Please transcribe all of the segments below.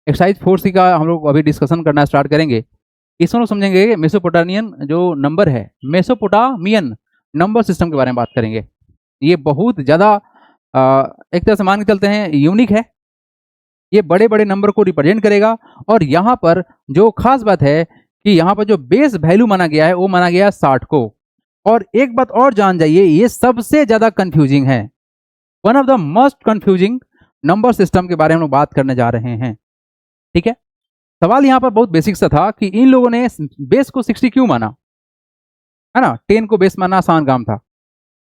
Exercise 4C का हम लोग अभी डिस्कशन करना स्टार्ट करेंगे। इसमें लोग समझेंगे कि मेसोपोटामियन जो नंबर है, मेसोपोटामियन नंबर सिस्टम के बारे में बात करेंगे। ये बहुत ज़्यादा एक तरह से मान के चलते हैं यूनिक है। ये बड़े बड़े नंबर को रिप्रेजेंट करेगा और यहाँ पर जो खास बात है कि यहाँ पर जो बेस वैल्यू माना गया है वो माना गया है 60 को। और एक बात और जान जाइए, ये सबसे ज़्यादा कंफ्यूजिंग है, one of the most confusing number system के बारे में हम लोग बात करने जा रहे हैं। ठीक है, सवाल यहाँ पर बहुत बेसिक सा था कि इन लोगों ने बेस को 60 क्यों माना, है ना। 10 को बेस मानना आसान काम था,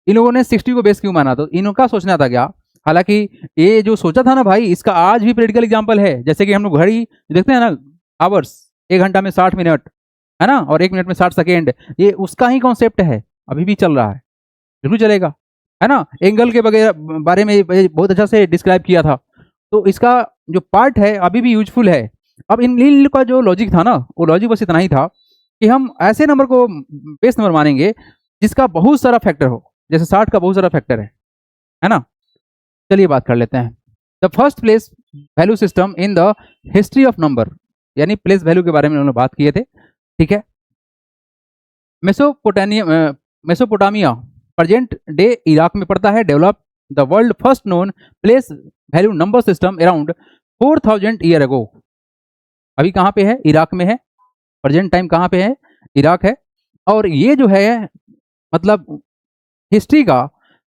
इन लोगों ने 60 को बेस क्यों माना? तो इनका सोचना था क्या, हालांकि ये जो सोचा था ना भाई, इसका आज भी प्रैक्टिकल एग्जांपल है। जैसे कि हम लोग घड़ी देखते हैं ना, आवर्स, 1 घंटा में 60 मिनट, है ना, और 1 मिनट में 60 सेकेंड, ये उसका ही कॉन्सेप्ट है, अभी भी चल रहा है, बिल्कुल चलेगा, है ना। एंगल के वगैरह बारे में बहुत अच्छा से डिस्क्राइब किया था, तो इसका जो पार्ट है अभी भी यूजफुल है। अब इन का जो लॉजिक था ना, वो लॉजिक बस इतना ही था कि हम ऐसे नंबर को बेस नंबर मानेंगे जिसका बहुत सारा फैक्टर हो, जैसे 60 का बहुत सारा फैक्टर है ना। चलिए बात कर लेते हैं। The first place value system in the history of number, यानी प्लेस वैल्यू के बारे में उन्होंने बात किए थे। ठीक है, मेसोपोटामिया प्रेजेंट डे इराक में पड़ता है। Develop the world first known place value number system around 4000 year ago. अभी कहाँ पे है? इराक में है। प्रेजेंट टाइम कहाँ पे है? इराक है। और ये जो है मतलब हिस्ट्री का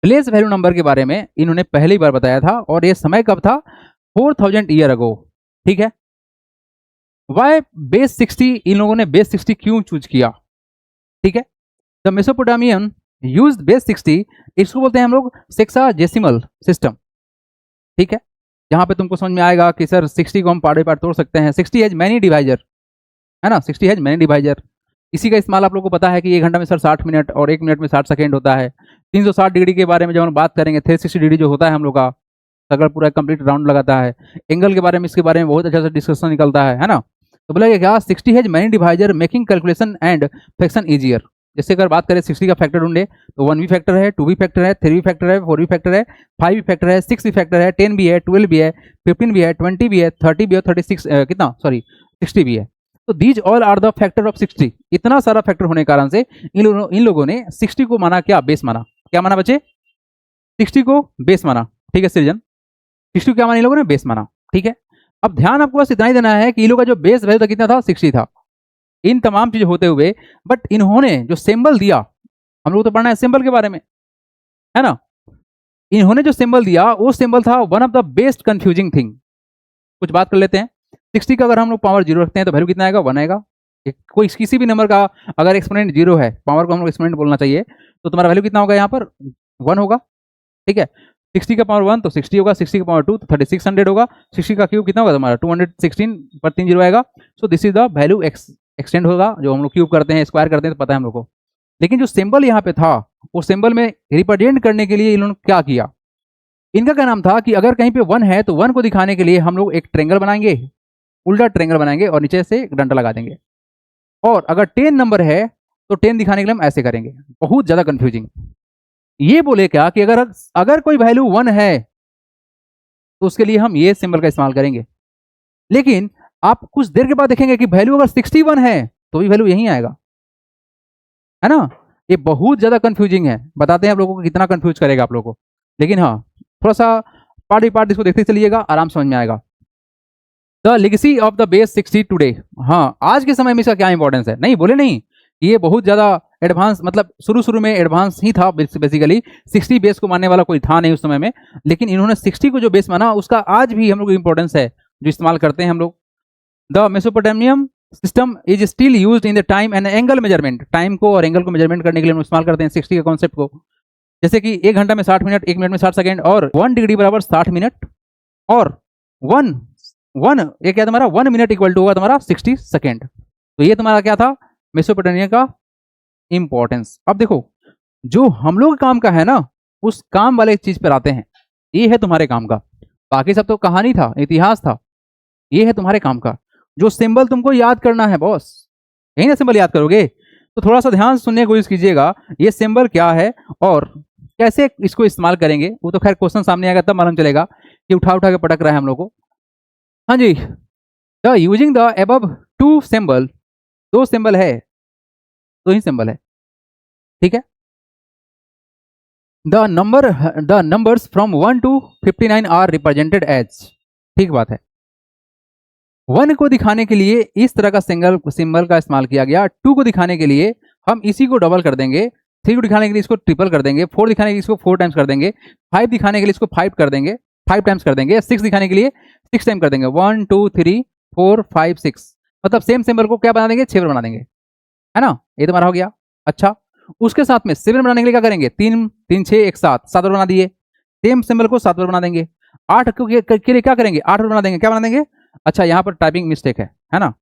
प्लेस वैल्यू नंबर के बारे में इन्होंने पहली बार बताया था, और ये समय कब था? 4000 ईयर अगो। ठीक है, वाई बेस 60, इन लोगों ने बेस 60 क्यों चूज किया? ठीक है, द मेसोपोटामियन यूज बेस 60, इसको बोलते हैं हम लोग सेक्साजेसिमल सिस्टम। ठीक है, यहाँ पे तुमको समझ में आएगा कि सर 60 को हम पार्ट बाय पार्ट तोड़ सकते हैं। 60 हैज मैनी डिवाइजर, है ना, 60 हैज मैनी डिवाइजर। इसी का इस्तेमाल आप लोगों को पता है कि 1 घंटा में सर 60 मिनट और 1 मिनट में 60 सेकेंड होता है। 360 डिग्री के बारे में जब हम बात करेंगे, 360 डिग्री जो होता है हम लोग का, अगर पूरा कंप्लीट राउंड लगाता है। एंगल के बारे में, इसके बारे में बहुत अच्छा से डिस्कशन निकलता है ना। तो बोला क्या, 60 has many divisor making calculation and fraction easier. जैसे अगर बात करें 60 का फैक्टर ढूंढे तो 1 भी फैक्टर है, 2 भी फैक्टर है, 3 भी फैक्टर है, 4 भी फैक्टर है, 5 भी फैक्टर है, 6 भी फैक्टर है, 10 भी है, 12 भी है, 15 भी है, 20 भी है, 30 भी है, 36 कितना, सॉरी 60 भी है। तो these all are the factor of 60। इतना सारा फैक्टर होने के कारण से इन लोगों ने 60 को माना क्या? बेस माना। क्या माना बच्चे? 60 को बेस माना। ठीक है सृजन, 60 को क्या माना इन लोगों ने? बेस माना। ठीक है, अब ध्यान आपको बस इतना ही देना है कि इन लोगों का जो बेस वैल्यू था कितना था? 60 था। इन तमाम चीजें होते हुए बट इन्होंने जो सिंबल दिया, हम लोग तो पढ़ना है सिंबल के बारे में, है ना। इन्होंने जो सिंबल दिया वो सिंबल था one of the best confusing thing. कुछ बात कर लेते हैं। 60 का अगर हम लोग पावर 0 रखते हैं तो वैल्यू कितना आएगा? 1 आएगा। कोई किसी भी नंबर का अगर एक्सपोनेंट 0 है, पावर को हम लोग एक्सपोनेंट बोलना चाहिए, तो तुम्हारा वैल्यू कितना होगा? यहाँ पर 1 होगा। ठीक है, 60 का पावर 1 तो 60 होगा, 60 का पावर 2 तो 3600 होगा, 60 का क्यूब कितना होगा तुम्हारा? 216 पर 3 जीरो आएगा। So this is the value extend होगा, जो हम लोग क्यूब करते हैं, स्क्वायर करते हैं, तो पता है हम लोग को। लेकिन जो सिंबल यहाँ पे था, वो सिंबल में रिप्रेजेंट करने के लिए इन्होंने क्या किया? इनका क्या नाम था कि अगर कहीं पे 1 है तो 1 को दिखाने के लिए हम लोग एक ट्रेंगल बनाएंगे, उल्टा ट्रेंगल बनाएंगे और नीचे से एक डंडा लगा देंगे। और अगर 10 नंबर है तो 10 दिखाने के लिए हम ऐसे करेंगे। बहुत ज्यादा कंफ्यूजिंग। ये बोले क्या कि अगर कोई वैल्यू 1 है तो उसके लिए हम ये सिंबल का इस्तेमाल करेंगे। लेकिन आप कुछ देर के बाद देखेंगे कि वैल्यू अगर 61 है तो भी वैल्यू यहीं आएगा, है ना। ये बहुत ज्यादा कंफ्यूजिंग है, बताते हैं आप लोगों को कितना कंफ्यूज करेगा आप लोगों को। लेकिन हाँ, थोड़ा सा पार्ट बाई पार्ट इसको देखते चलिएगा, आराम समझ में आएगा। The legacy of the base 60 today. हाँ, आज के समय में इसका क्या इंपॉर्टेंस है? नहीं बोले नहीं, ये बहुत ज्यादा एडवांस, मतलब शुरू में एडवांस ही था बेसिकली। 60 बेस को मानने वाला कोई था नहीं उस समय में, लेकिन इन्होंने 60 को जो बेस माना उसका आज भी हम लोग इंपॉर्टेंस है, जो इस्तेमाल करते हैं हम लोग। The Mesopotamian system is still used in the time and angle measurement. Time को और एंगल को मेजरमेंट करने के लिए हम इस्तेमाल करते हैं 60 के कॉन्सेप्ट को। जैसे कि 1 घंटा में 60 मिनट, 1 मिनट में 60 सेकेंड, और 1 डिग्री बराबर 60 मिनट, और 1 ये क्या तुम्हारा 1 मिनट इक्वल टू होगा तुम्हारा 60 सेकेंड। तो ये तुम्हारा क्या था? मेसोपोटामिया का इंपॉर्टेंस। अब देखो, जो हम लोग काम का है ना, उस काम वाले चीज पर आते हैं। ये है तुम्हारे काम का, बाकी सब तो कहानी था, इतिहास था। ये है तुम्हारे काम का, जो सिंबल तुमको याद करना है बॉस, यही ना सिंबल याद करोगे। तो थोड़ा सा ध्यान सुनने की कोशिश कीजिएगा, ये सिंबल क्या है और कैसे इसको इस्तेमाल करेंगे। वो तो खैर क्वेश्चन सामने आएगा तब मालूम चलेगा कि उठा उठा के पटक रहा है हम लोग को। हाँ जी, the using the above two symbol, दो सिंबल है, दो ही सिंबल है, ठीक है। The numbers from 1 to 59 are represented as, ठीक बात है। 1 को दिखाने के लिए इस तरह का सिंबल का इस्तेमाल किया गया, 2 को दिखाने के लिए हम इसी को डबल कर देंगे, 3 को दिखाने के लिए इसको ट्रिपल कर देंगे, 4 दिखाने के लिए इसको 4 टाइम्स कर देंगे, 5 दिखाने के लिए इसको 5 कर देंगे, 5 टाइम्स कर देंगे, 6 दिखाने के लिए 6 टाइम कर देंगे, 1 2 3 4 5 6, मतलब सेम सिंबल को क्या बना देंगे, 6 बना देंगे, है ना। ये तो हमारा हो गया। अच्छा, उसके साथ में 7 बनाने के लिए क्या करेंगे, 3 3 6 1 7, 7 बना दिए, सेम सिंबल को 7 बना देंगे। 8 के लिए क्या करेंगे, 8 बना देंगे, क्या बना देंगे। अच्छा, यहाँ पर टाइपिंग मिस्टेक है ना,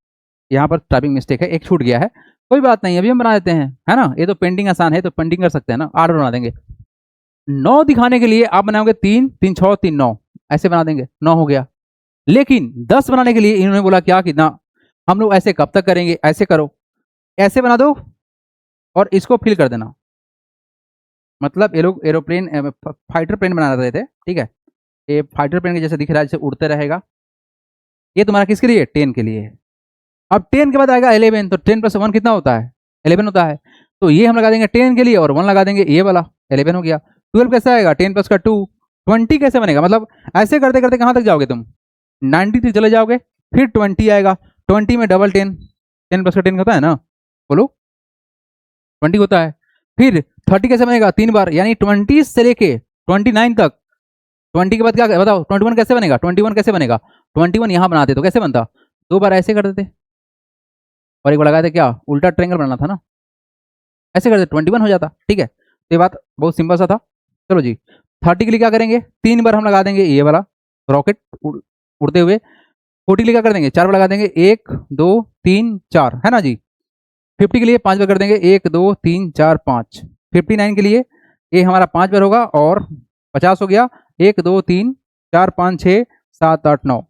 यहाँ पर टाइपिंग मिस्टेक है, एक छूट गया है, कोई बात नहीं, अभी हम बना देते हैं, है ना। ये तो पेंटिंग आसान है, तो पेंटिंग कर सकते हैं ना, 8 बना देंगे। 9 दिखाने के लिए आप बनाओगे 3 3 6 3 9, ऐसे बना देंगे, 9 हो गया। लेकिन 10 बनाने के लिए इन्होंने बोला क्या कि ना, हम लोग ऐसे कब तक करेंगे, ऐसे करो, ऐसे बना दो और इसको फिल कर देना, मतलब ये लोग एरोप्लेन फाइटर प्लेन बना रहे थे, ठीक है। ये फाइटर प्लेन के जैसे दिख रहा है, जैसे उड़ते रहेगा। ये तुम्हारा किसके लिए, 10 के लिए है। अब 10 के बाद आएगा 11, तो 10 + 1 कितना होता है, 11 होता है। तो ये हम लगा देंगे 10 के लिए और 1 लगा देंगे, ये वाला 11 हो गया। 12 कैसे आएगा, 10 + 2, 20 कैसे बनेगा, मतलब ऐसे करते करते कहाँ तक जाओगे तुम, 93 चले जाओगे, फिर 20 आएगा, 20 में डबल 10, 10 + 10 होता है ना, बोलो 20 होता है। फिर 30 कैसे बनेगा, 3 बार, यानी 20 से लेके 29 तक। 20 के बाद क्या बताओ, 21 कैसे बनेगा, 21 कैसे बनेगा, 21 यहाँ बनाते तो कैसे बनता, 2 बार ऐसे कर देते और एक बार लगाते, क्या उल्टा ट्रायंगल बनाना था ना, ऐसे कर देते 21 हो जाता, ठीक है। तो ये बात बहुत सिंपल सा था। चलो जी, 30 के लिए क्या करेंगे, 3 बार हम लगा देंगे ये वाला रॉकेट उड़ते हुए। 40 के लिए क्या कर देंगे, 4 बार लगा देंगे, 1 2 3 4, है ना जी। 50 के लिए 5 बार कर देंगे, 1 2 3 4 5। 59 के लिए ये हमारा 5 बार होगा और 50 हो गया, 1 2 3 4 5 6 7 8 9,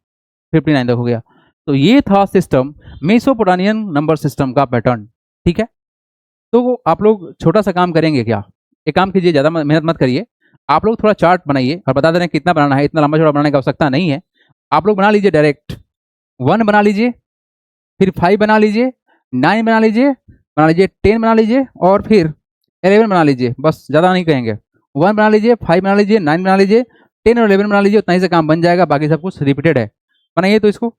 59 तक हो गया। तो ये था सिस्टम, मेसोपोटामियन नंबर सिस्टम का पैटर्न, ठीक है। तो आप लोग छोटा सा काम करेंगे क्या, एक काम कीजिए, ज़्यादा मेहनत मत करिए, आप लोग थोड़ा चार्ट बनाइए और बता दे रहे हैं कितना बनाना है, इतना लंबा चौड़ा बनाने की आवश्यकता नहीं है। आप लोग बना लीजिए डायरेक्ट, 1 बना लीजिए, फिर 5 बना लीजिए, 9 बना लीजिए, 10 बना लीजिए और फिर 11 बना लीजिए, बस ज़्यादा नहीं कहेंगे। 1 बना लीजिए, 5 बना लीजिए, 9 बना लीजिए, 10 और 11 बना लीजिए, उतना ही से काम बन जाएगा, बाकी सब कुछ रिपीटेड है। बनाइए तो इसको,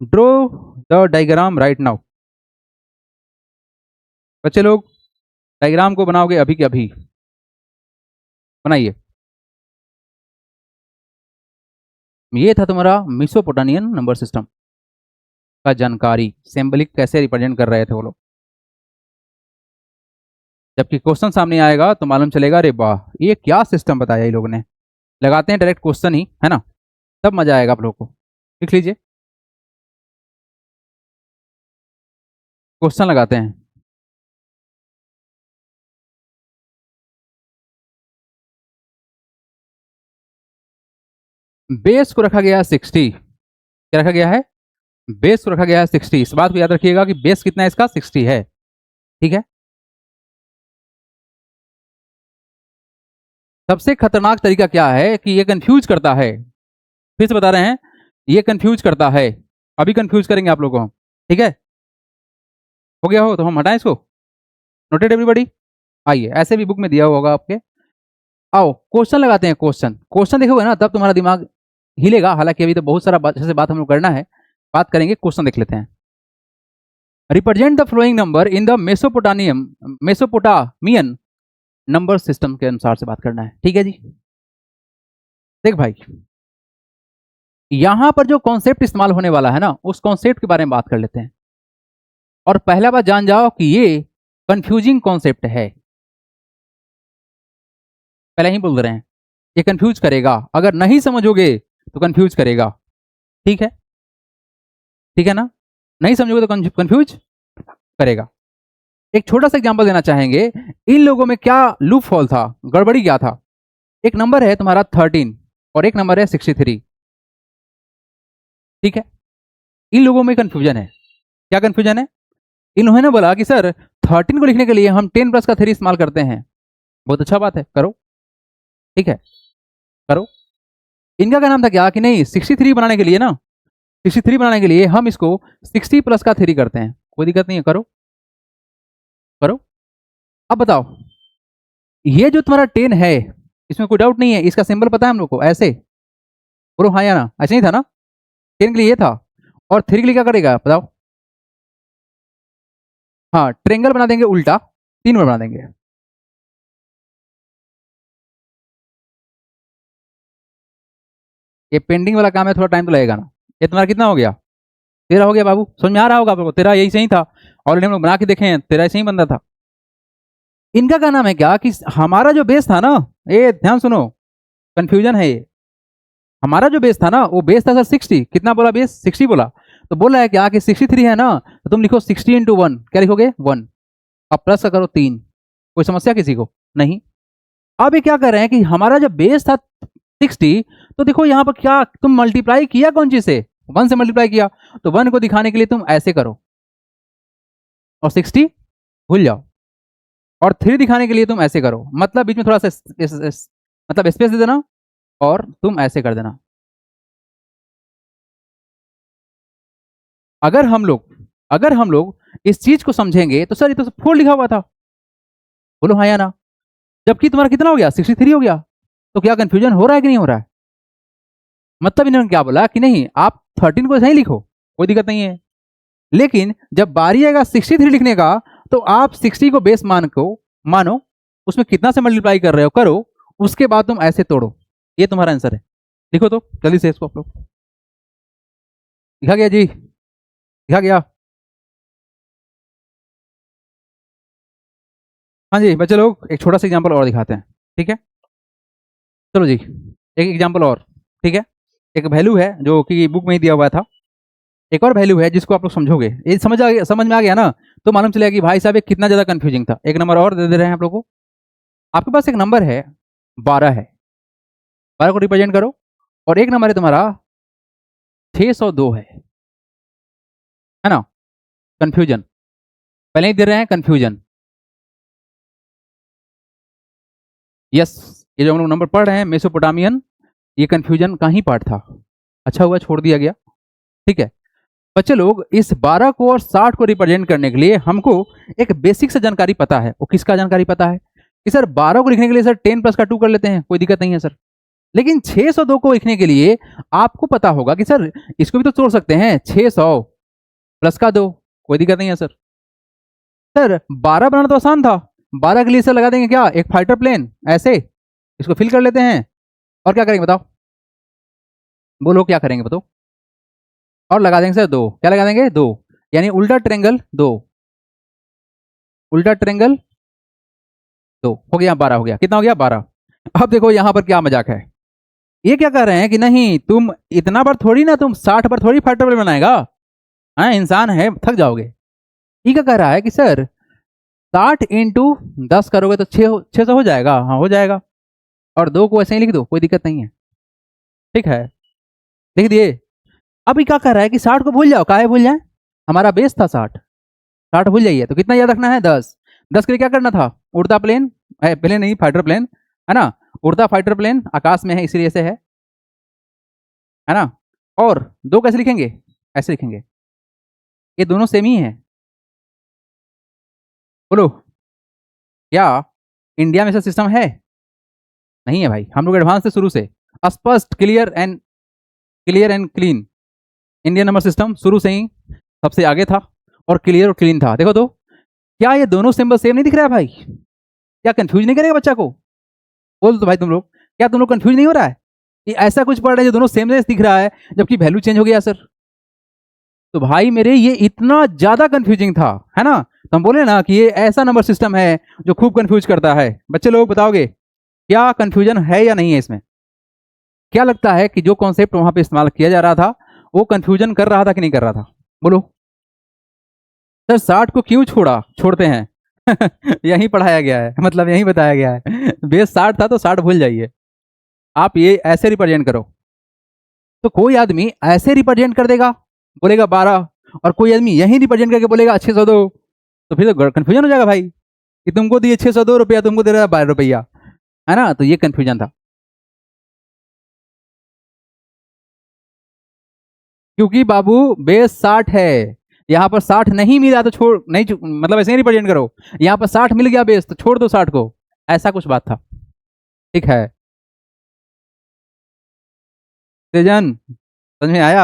draw the diagram right now. बच्चे लोग डायग्राम को बनाओगे अभी के अभी, बनाइए। ये था तुम्हारा मेसोपोटामियन नंबर सिस्टम का जानकारी, सिंबलिक कैसे रिप्रेजेंट कर रहे थे वो लोग। जबकि क्वेश्चन सामने आएगा तो मालूम चलेगा, अरे वाह ये क्या सिस्टम बताया ये लोगों ने। लगाते हैं डायरेक्ट क्वेश्चन ही, है ना, तब मजा आएगा आप लोगों को। लिख लीजिए, क्वेश्चन लगाते हैं। बेस को रखा गया है 60, क्या रखा गया है, बेस को रखा गया है 60। इस बात को याद रखिएगा कि बेस कितना है इसका, 60 है, ठीक है। सबसे खतरनाक तरीका क्या है कि ये कंफ्यूज करता है, फिर से बता रहे हैं, ये कंफ्यूज करता है, अभी कंफ्यूज करेंगे आप लोगों को, ठीक है। हो गया हो तो हम हटाएं इसको, नोटेड एवरीबॉडी। आइए, ऐसे भी बुक में दिया होगा आपके। आओ क्वेश्चन लगाते हैं, क्वेश्चन क्वेश्चन देखोगे ना तब तुम्हारा दिमाग हिलेगा, हालांकि अभी तो बहुत सारा अच्छे से बात हम लोग करना है, बात करेंगे, क्वेश्चन देख लेते हैं। Represent the flowing number in the Mesopotamian number system के अनुसार से बात करना है, ठीक है जी। देख भाई, यहां पर जो कॉन्सेप्ट इस्तेमाल होने वाला है ना, उस कॉन्सेप्ट के बारे में बात कर लेते हैं। और पहला बात जान जाओ कि ये कंफ्यूजिंग कॉन्सेप्ट है, पहले ही बोल रहे हैं, ये कंफ्यूज करेगा, अगर नहीं समझोगे तो कंफ्यूज करेगा, ठीक है, ठीक है ना, नहीं समझोगे तो कंफ्यूज करेगा। एक छोटा सा एग्जांपल देना चाहेंगे, इन लोगों में क्या लूप फॉल था, गड़बड़ी क्या था। एक नंबर है तुम्हारा 13 और एक नंबर है 63, ठीक है। इन लोगों में कंफ्यूजन है, क्या कंफ्यूजन है, इन्होंने बोला कि सर 13 को लिखने के लिए हम 10 + 3 इस्तेमाल करते हैं, बहुत अच्छा बात है, करो, ठीक है, करो। इनका क्या नाम था क्या कि नहीं, 63 बनाने के लिए ना 63 बनाने के लिए हम इसको 60 प्लस का 3 करते हैं, कोई दिक्कत नहीं है, करो करो। अब बताओ, ये जो तुम्हारा 10 है इसमें कोई डाउट नहीं है, इसका सिंबल पता है हम लोग को, ऐसे बोलो हाँ या ना, ऐसे नहीं था ना, 10 के लिए ये था, और 3 के लिए क्या करेगा बताओ, हाँ ट्रेंगल बना देंगे उल्टा, 3 बार बना देंगे। ये पेंडिंग वाला काम है, थोड़ा टाइम तो लगेगा ना। ये तुम्हारा कितना हो गया, 13 हो गया बाबू, समझ में आ रहा होगा आपको, 13 यही सही था, ऑलरेडी हम लोग बना के देखे हैं, 13 सही बन रहा था। इनका क्या नाम है क्या कि हमारा जो बेस था ना, ये ध्यान सुनो, कंफ्यूजन है ये, हमारा जो बेस था ना वो बेस था सर 60, कितना बोला बेस 60 बोला, तो बोल रहा है क्या कि 63 है ना, तो तुम लिखो 60 इंटू 1, क्या लिखोगे 1, अब प्लस का करो 3, कोई समस्या किसी को नहीं। अब ये क्या कर रहे हैं कि हमारा जब बेस था 60, तो देखो यहाँ पर क्या तुम मल्टीप्लाई किया कौन चीज से, 1 से मल्टीप्लाई किया, तो 1 को दिखाने के लिए तुम ऐसे करो और 60 भूल जाओ, और 3 दिखाने के लिए तुम ऐसे करो, मतलब बीच में थोड़ा सा मतलब स्पेस दे देना और तुम ऐसे कर देना। अगर हम लोग इस चीज को समझेंगे तो सर ये तो 4 लिखा हुआ था, बोलो हाँ या ना, जबकि तुम्हारा कितना हो गया 63 हो गया, तो क्या कंफ्यूजन हो रहा है कि नहीं हो रहा है, मतलब इन्होंने क्या बोला कि नहीं आप 13 को सही लिखो, कोई दिक्कत नहीं है, लेकिन जब बारी आएगा 63 लिखने का, तो आप 60 को बेस मानो, उसमें कितना से मल्टीप्लाई कर रहे हो करो, उसके बाद तुम ऐसे तोड़ो, ये तुम्हारा आंसर है। लिखो तो जल्दी से इसको आप लोग, लिखा गया जी, लिखा गया, हाँ जी बच्चे लोग, एक छोटा सा एग्जाम्पल और दिखाते हैं, ठीक है, चलो जी एक एग्जाम्पल और, ठीक है, एक वैल्यू है जो कि बुक में ही दिया हुआ था, एक और वैल्यू है जिसको आप लोग समझोगे, ये समझ में आ गया ना, तो मालूम चलेगा कि भाई साहब ये कितना ज्यादा कंफ्यूजिंग था। एक नंबर और दे रहे हैं आप लोग को, आपके पास एक नंबर है 12 है, 12 को रिप्रेजेंट करो, और एक नंबर है तुम्हारा 602 है ना, कंफ्यूजन, पहले ही दे रहे हैं कंफ्यूजन, यस, ये जो हम लोग नंबर पढ़ रहे हैं मेसोपोटामियन, ये कंफ्यूजन का ही पार्ट था, अच्छा हुआ छोड़ दिया गया, ठीक है। बच्चे लोग इस 12 को और 60 को रिप्रेजेंट करने के लिए हमको एक बेसिक से जानकारी पता है, वो किसका जानकारी पता है कि सर 12 को लिखने के लिए सर 10 प्लस का 2 कर लेते हैं, कोई दिक्कत नहीं है सर, लेकिन 602 को लिखने के लिए आपको पता होगा कि सर इसको भी तो तोड़ सकते हैं, 600 प्लस का 2, कोई दिक्कत नहीं है सर। सर 12 बनाना तो आसान था, 12 के लिए सर लगा देंगे क्या एक फाइटर प्लेन, ऐसे इसको फिल कर लेते हैं, और क्या करेंगे बताओ, बोलो क्या करेंगे बताओ, और लगा देंगे सर 2, क्या लगा देंगे 2, यानी उल्टा ट्रेंगल 2, उल्टा ट्रेंगल 2 हो गया, 12 हो गया, कितना हो गया 12। अब देखो यहां पर क्या मजाक है, ये क्या कह रहे हैं कि नहीं तुम इतना बार थोड़ी ना, तुम 60 बार थोड़ी फाइटर प्लेन बनाएगा, हाँ इंसान है थक जाओगे। ये क्या कह रहा है कि सर 60 इंटू 10 करोगे तो 600 हो जाएगा, हाँ हो जाएगा, और 2 को ऐसे ही लिख दो, कोई दिक्कत नहीं है, ठीक है, लिख दिए। अब ये क्या कह रहा है कि 60 को भूल जाओ, काहे भूल जाए, हमारा बेस था 60, 60 भूल जाइए, तो कितना याद रखना है 10, 10 के लिए क्या करना था, उड़ता प्लेन, प्लेन नहीं फाइटर प्लेन, है ना, उड़ता फाइटर प्लेन आकाश में है इसीलिए से है ना, और 2 कैसे लिखेंगे, ऐसे लिखेंगे, ये दोनों सेम ही है, बोलो क्या इंडिया में ऐसा सिस्टम है, नहीं है भाई, हम लोग एडवांस से शुरू से स्पष्ट clear and clean, Indian number system शुरू से ही सबसे आगे था, और क्लियर और क्लीन था। देखो तो क्या ये दोनों सिंबल सेम नहीं दिख रहा है भाई, क्या कंफ्यूज नहीं करेगा बच्चा को, बोल तो भाई तुम लोग, क्या तुम लोग कंफ्यूज नहीं हो रहा है, ये ऐसा कुछ पढ़ रहे हैं जो दोनों सेम दिख रहा है जबकि वैल्यू चेंज हो गया सर, तो भाई मेरे ये इतना ज्यादा कंफ्यूजिंग था, है ना, तो हम बोले ना कि ये ऐसा नंबर सिस्टम है जो खूब कंफ्यूज करता है। बच्चे लोग बताओगे क्या कंफ्यूजन है या नहीं है इसमें, क्या लगता है कि जो कॉन्सेप्ट वहां पे इस्तेमाल किया जा रहा था वो कंफ्यूजन कर रहा था कि नहीं कर रहा था, बोलो। सर 60 को क्यों छोड़ते हैं यही पढ़ाया गया है, मतलब यही बताया गया है बेस 60 था तो 60 भूल जाइए, आप ये ऐसे रिप्रेजेंट करो, तो कोई आदमी ऐसे रिप्रेजेंट कर देगा बोलेगा 12, और कोई आदमी यही रिप्रेजेंट करके बोलेगा 602, तो फिर तो कंफ्यूजन हो जाएगा भाई कि तुमको दिए 602 रुपया, तुमको दे रहा है 12 रुपया, है ना, तो ये कंफ्यूजन था। क्योंकि बाबू बेस 60 है, यहाँ पर 60 नहीं मिला तो छोड़ नहीं, मतलब ऐसे ही रिप्रेजेंट करो, यहाँ पर 60 मिल गया बेस तो छोड़ दो 60 को, ऐसा कुछ बात था। ठीक है तेजन, समझ में आया?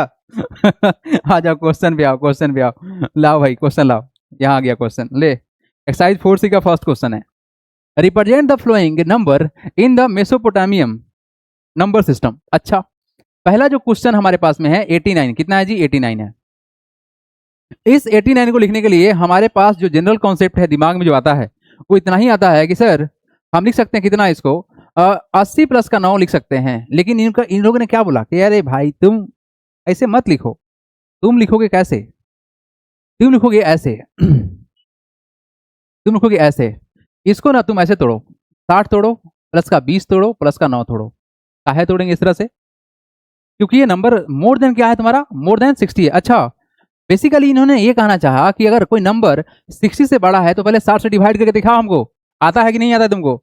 आ जाओ क्वेश्चन पे आओ, क्वेश्चन पे आओ, लाओ भाई क्वेश्चन लाओ। यहाँ आ गया क्वेश्चन, ले एक्सरसाइज 4C का फर्स्ट क्वेश्चन है, represent the flowing number in the मेसोपोटामियम number system. अच्छा, पहला जो क्वेश्चन हमारे पास में है 89, कितना है जी? 89 है। इस 89 को लिखने के लिए हमारे पास जो जनरल कॉन्सेप्ट है दिमाग में जो आता है वो इतना ही आता है कि सर हम लिख सकते हैं कितना इसको 80 प्लस का 9 लिख सकते हैं, लेकिन इन लोगों ने क्या बोला कि अरे भाई तुम ऐसे मत लिखो, तुम लिखोगे कैसे, तुम लिखोगे ऐसे, तुम लिखोगे ऐसे, इसको ना तुम ऐसे तोड़ो, 60 तोड़ो प्लस का 20 तोड़ो प्लस का 9 तोड़ो। काहे तोड़ेंगे इस तरह से? क्योंकि ये नंबर मोर देन क्या है तुम्हारा? मोर देन 60 है। अच्छा, बेसिकली इन्होंने ये कहना चाहा कि अगर कोई नंबर 60 से बड़ा है तो पहले 60 से डिवाइड करके दिखाओ हमको, आता है कि नहीं आता है तुमको?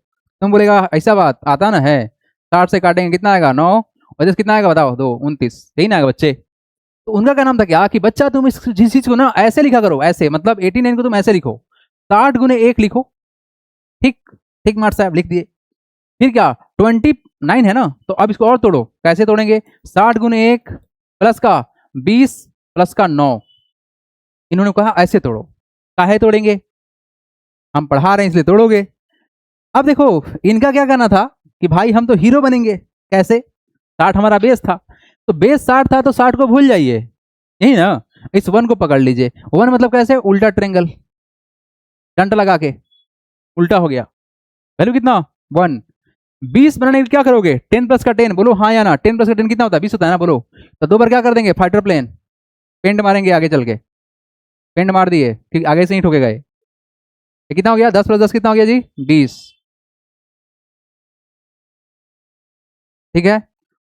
तुम बोलेगा ऐसा बात आता ना है, 60 से काटेंगे कितना आएगा? 9, और जैसे कितना आएगा बताओ? 2, 29, यही ना आएगा बच्चे? तो उनका क्या नाम था क्या कि बच्चा तुम इस चीज को ना ऐसे लिखा करो, ऐसे, मतलब 89 को तुम ऐसे लिखो, 60 गुने 1 लिखो। ठीक, ठीक मार साहब लिख दिए। फिर क्या 29 है ना, तो अब इसको और तोड़ो, कैसे तोड़ेंगे? 60 गुने 1 प्लस का 20 प्लस का 9, इन्होंने कहा ऐसे तोड़ो। काहे तोड़ेंगे? हम पढ़ा रहे हैं इसलिए तोड़ोगे। अब देखो इनका क्या कहना था कि भाई हम तो हीरो बनेंगे, कैसे? 60 हमारा बेस था, तो बेस 60 था तो 60 को भूल जाइए, यही ना? इस 1 को पकड़ लीजिए, 1 मतलब कैसे? उल्टा ट्रेंगल, डंडा लगा के उल्टा हो गया, वैल्यू कितना? 1। 20 बनाने के लिए क्या करोगे? 10 प्लस का 10, बोलो हाँ या ना? 10 प्लस का 10 कितना होता है? 20 होता है ना, बोलो। तो 2 बार क्या कर देंगे? फाइटर प्लेन, पेंट मारेंगे आगे चल के, पेंट मार दिए, ठीक आगे से ही ठोके गए। ये कितना हो गया? 10 प्लस 10 कितना हो गया जी? 20। ठीक है,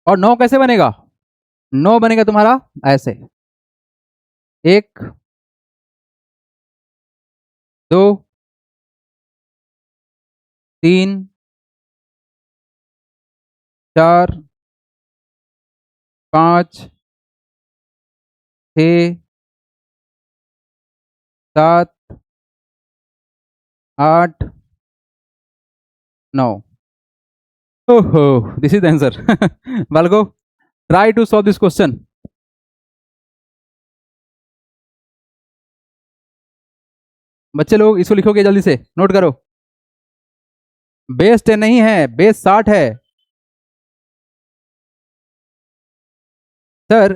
और 9 कैसे बनेगा? 9 बनेगा तुम्हारा ऐसे, 1 2 3 4 5 6 7 8 9। ओहो, दिस इज द आंसर। बालको, try to solve this question. बच्चे लोग इसको लिखोगे जल्दी से, नोट करो। बेस 10 नहीं है, बेस 60 है सर।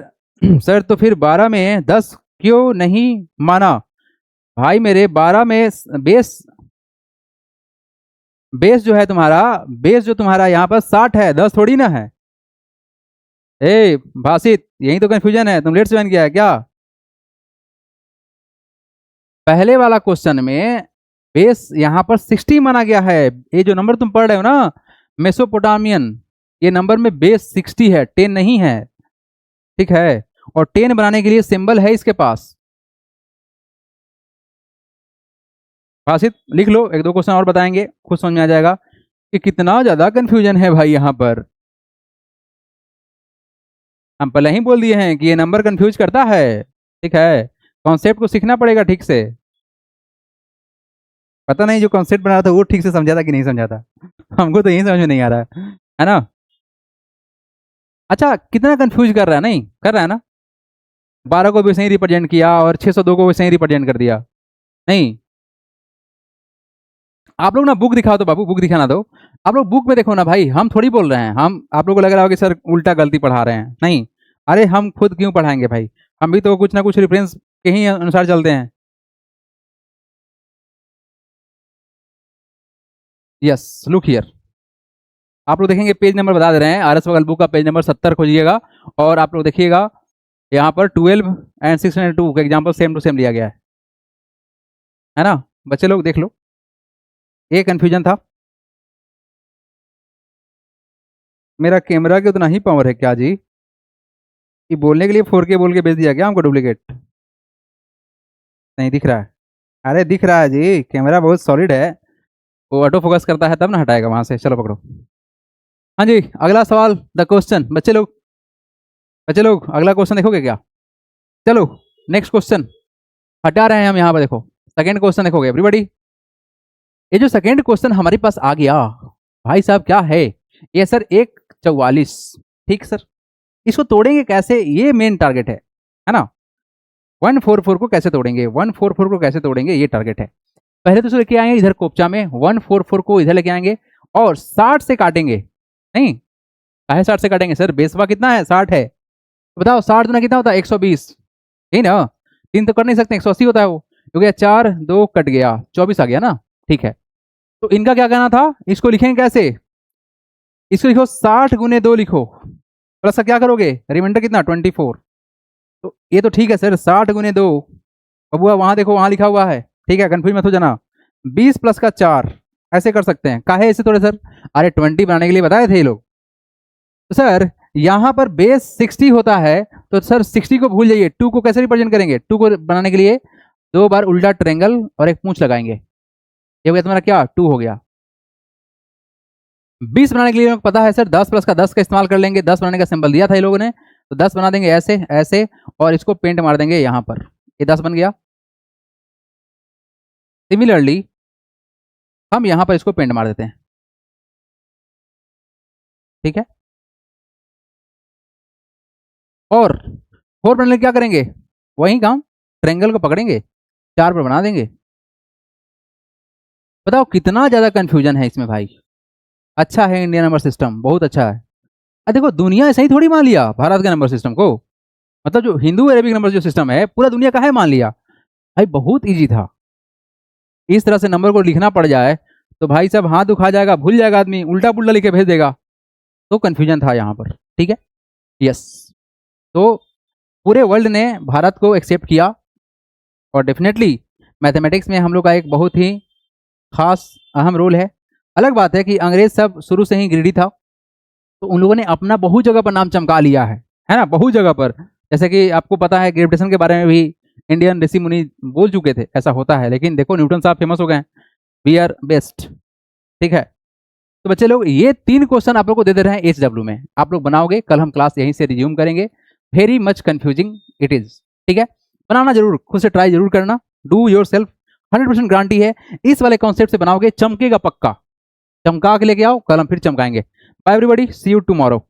सर तो फिर 12 में 10 क्यों नहीं माना? भाई मेरे 12 में बेस, बेस जो है तुम्हारा, बेस जो तुम्हारा यहाँ पर 60 है, 10 थोड़ी ना है। ए भाषित, यही तो कंफ्यूजन है, तुम लेट से ज्वाइन किया है क्या? पहले वाला क्वेश्चन में बेस यहाँ पर 60 माना गया है, ये जो नंबर तुम पढ़ रहे हो ना मेसोपोटामियन, ये नंबर में बेस 60 है, 10 नहीं है। ठीक है, और 10 बनाने के लिए सिंबल है इसके पास। भाषित लिख लो, एक दो क्वेश्चन और बताएंगे, खुद समझ में आ जाएगा कि कितना ज्यादा कंफ्यूजन है भाई यहाँ पर। हम पहले ही बोल दिए हैं कि ये नंबर कंफ्यूज करता है। ठीक है, कॉन्सेप्ट को सीखना पड़ेगा ठीक से। पता नहीं जो कॉन्सेप्ट बना रहा था वो ठीक से समझा था कि नहीं समझा था। हमको तो यही समझ में नहीं आ रहा है ना? अच्छा, कितना कंफ्यूज कर रहा है? नहीं कर रहा है ना? 12 को भी सही रिप्रेजेंट किया और 602 को भी सही रिप्रेजेंट कर दिया। नहीं, आप लोग ना बुक दिखाओ तो बाबू, बुक दिखाना दो। आप लोग बुक में देखो ना भाई, हम थोड़ी बोल रहे हैं, हम आप लोग को लग रहा होगा कि सर उल्टा गलती पढ़ा रहे हैं, नहीं। अरे हम खुद क्यों पढ़ाएंगे भाई, हम भी तो कुछ ना कुछ रेफरेंस के ही अनुसार चलते हैं। यस, लुक हियर, आप लोग देखेंगे पेज नंबर बता दे रहे हैं, आर एस बगल बुक का पेज नंबर 70 खोजिएगा, और आप लोग देखिएगा यहाँ पर 12 एंड 602 का एग्जाम्पल सेम टू सेम लिया गया है ना? बच्चे लोग देख लो, ये कंफ्यूजन था। मेरा कैमरा के उतना ही पावर है क्या जी कि बोलने के लिए 4K बोल के भेज दिया क्या हमको डुप्लीकेट? नहीं दिख रहा है? अरे दिख रहा है जी, कैमरा बहुत सॉलिड है, वो ऑटो फोकस करता है तब ना हटाएगा वहां से। चलो पकड़ो। हाँ जी, अगला सवाल, द क्वेश्चन। बच्चे लोग, बच्चे लोग अगला क्वेश्चन देखोगे क्या? चलो नेक्स्ट क्वेश्चन हटा रहे हैं हम यहाँ पर। देखो सेकेंड क्वेश्चन देखोगे एवरीबॉडी, ये जो सेकेंड क्वेश्चन हमारे पास आ गया भाई साहब क्या है ये सर 144। ठीक सर, इसको तोड़ेंगे कैसे, ये मेन टारगेट है ना। 144 को कैसे तोड़ेंगे, 144 को कैसे तोड़ेंगे, ये टारगेट है। पहले तो लेके आएंगे इधर कोपचा में 144 को इधर लेके आएंगे और 60 से काटेंगे। नहीं काहे 60 से काटेंगे सर, बेसवा कितना है 60 है, बताओ 60 दुना कितना होता है 120, यही ना। 3 तो कर नहीं सकते, 180 होता है वो, हो गया 4 2 कट गया 24 आ गया ना। ठीक है, तो इनका क्या करना था, इसको लिखेंगे कैसे, इसको लिखो 60 गुने 2 लिखो, प्लस का क्या करोगे रिमाइंडर कितना 24। तो ये तो ठीक है सर 60 गुने 2, बबुआ वहां देखो वहां लिखा हुआ है, ठीक है कंफ्यूज मत हो जाना। 20 प्लस का 4 ऐसे कर सकते हैं, काहे ऐसे थोड़े सर, अरे 20 बनाने के लिए बताए थे ये लोग। तो सर यहाँ पर बेस 60 होता है, तो सर 60 को भूल जाइए, 2 को कैसे रिप्रेजेंट करेंगे, 2 को बनाने के लिए 2 बार उल्टा ट्रेंगल और एक पूंछ लगाएंगे, ये हो गया तुम्हारा क्या 2 हो गया। 20 बनाने के लिए पता है सर 10 प्लस का 10 का इस्तेमाल कर लेंगे, 10 बनाने का सिंबल दिया था ये लोगों ने, तो 10 बना देंगे ऐसे ऐसे और इसको पेंट मार देंगे यहाँ पर, ये 10 बन गया। सिमिलरली हम यहाँ पर इसको पेंट मार देते हैं, ठीक है। और 4 बनाने क्या करेंगे, वही काम ट्रेंगल को पकड़ेंगे 4 पर बना देंगे। बताओ कितना ज्यादा कंफ्यूजन है इसमें भाई। अच्छा है इंडिया नंबर सिस्टम, बहुत अच्छा है। देखो दुनिया ऐसा ही थोड़ी मान लिया भारत के नंबर सिस्टम को, मतलब जो हिंदू अरेबिक नंबर जो सिस्टम है पूरा दुनिया का है मान लिया भाई, बहुत इजी था। इस तरह से नंबर को लिखना पड़ जाए तो भाई साहब हाथ दुखा जाएगा, भूल जाएगा आदमी, उल्टा पुल्टा लिख के भेज देगा, तो कंफ्यूजन था यहाँ पर, ठीक है। यस, तो पूरे वर्ल्ड ने भारत को एक्सेप्ट किया और डेफिनेटली मैथमेटिक्स में हम लोग का एक बहुत ही खास अहम रोल है। अलग बात है कि अंग्रेज सब शुरू से ही ग्रीडी था, तो उन लोगों ने अपना बहुत जगह पर नाम चमका लिया है ना, बहुत जगह पर। जैसे कि आपको पता है ग्रेविटेशन के बारे में भी इंडियन ऋषि मुनि बोल चुके थे, ऐसा होता है, लेकिन देखो न्यूटन साहब फेमस हो गए, वी आर बेस्ट, ठीक है। तो बच्चे लोग ये 3 क्वेश्चन आप लोग को दे दे रहे हैं HW में, आप लोग बनाओगे, कल हम क्लास यहीं से रिज्यूम करेंगे। Very much confusing it is, ठीक है। बनाना जरूर, खुद से ट्राई जरूर करना, डू योर सेल्फ, 100% गारंटी है इस वाले कॉन्सेप्ट से बनाओगे चमकेगा पक्का, चमका के लेके आओ, कल हम फिर चमकाएंगे। Bye everybody, see you tomorrow.